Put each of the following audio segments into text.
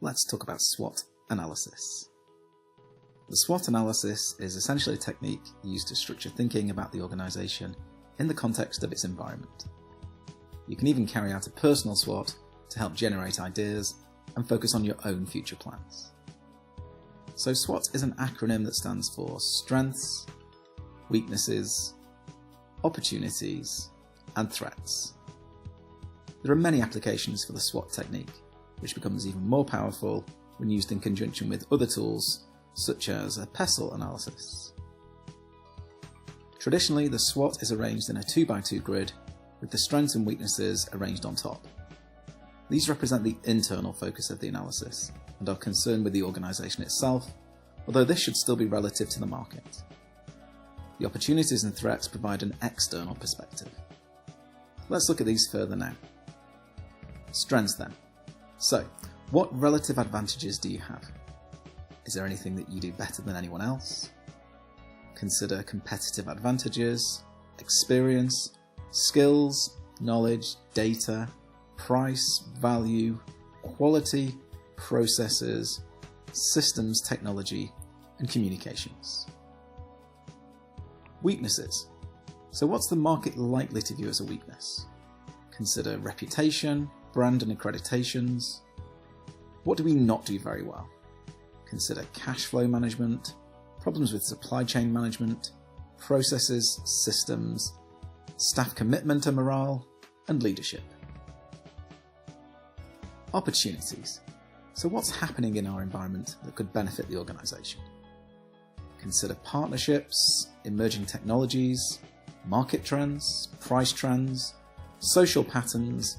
let's talk about SWOT analysis. The SWOT analysis is essentially a technique used to structure thinking about the organisation in the context of its environment. You can even carry out a personal SWOT to help generate ideas and focus on your own future plans. So SWOT is an acronym that stands for strengths, weaknesses, opportunities, and threats. There are many applications for the SWOT technique, which becomes even more powerful when used in conjunction with other tools such as a pestle analysis. Traditionally, the SWOT is arranged in a 2x2 grid with the strengths and weaknesses arranged on top. These represent the internal focus of the analysis and are concerned with the organisation itself, although this should still be relative to the market. The opportunities and threats provide an external perspective. Let's look at these further now. Strengths then. So, what relative advantages do you have? Is there anything that you do better than anyone else? Consider competitive advantages, experience, skills, knowledge, data, price, value, quality, processes, systems, technology, and communications. Weaknesses. So what's the market likely to view as a weakness? Consider reputation, brand and accreditations. What do we not do very well? Consider cash flow management, problems with supply chain management, processes, systems, staff commitment and morale, and leadership. Opportunities. So what's happening in our environment that could benefit the organisation? Consider partnerships, emerging technologies, market trends, price trends, social patterns,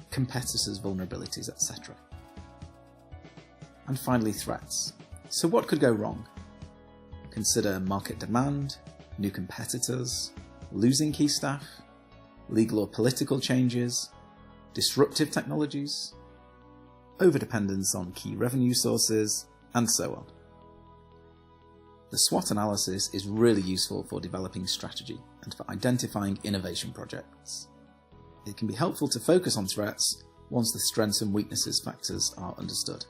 competitors' vulnerabilities, etc. And finally, threats. So what could go wrong? Consider market demand, new competitors, losing key staff, legal or political changes, disruptive technologies, overdependence on key revenue sources, and so on. The SWOT analysis is really useful for developing strategy and for identifying innovation projects. It can be helpful to focus on threats once the strengths and weaknesses factors are understood,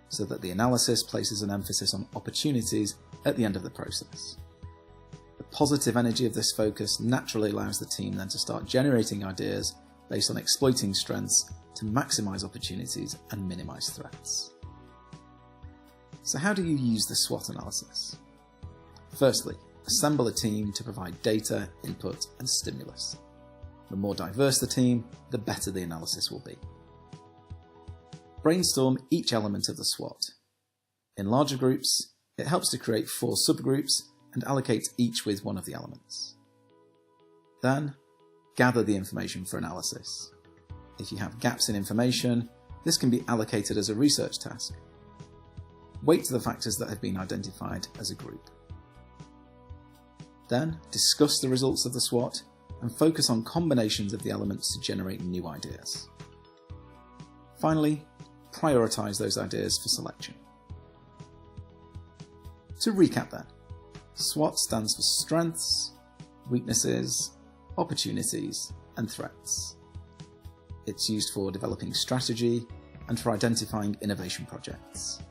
so that the analysis places an emphasis on opportunities at the end of the process. The positive energy of this focus naturally allows the team then to start generating ideas based on exploiting strengths to maximise opportunities and minimise threats. So how do you use the SWOT analysis? Firstly, assemble a team to provide data, input and stimulus. The more diverse the team, the better the analysis will be. Brainstorm each element of the SWOT. In larger groups, it helps to create 4 subgroups and allocate each with one of the elements. Then, gather the information for analysis. If you have gaps in information, this can be allocated as a research task. Weight the factors that have been identified as a group. Then, discuss the results of the SWOT and focus on combinations of the elements to generate new ideas. Finally, prioritise those ideas for selection. To recap then, SWOT stands for strengths, weaknesses, opportunities, and threats. It's used for developing strategy and for identifying innovation projects.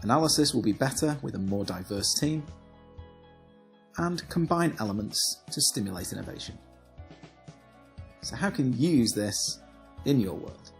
Analysis will be better with a more diverse team, and combine elements to stimulate innovation. So how can you use this in your world?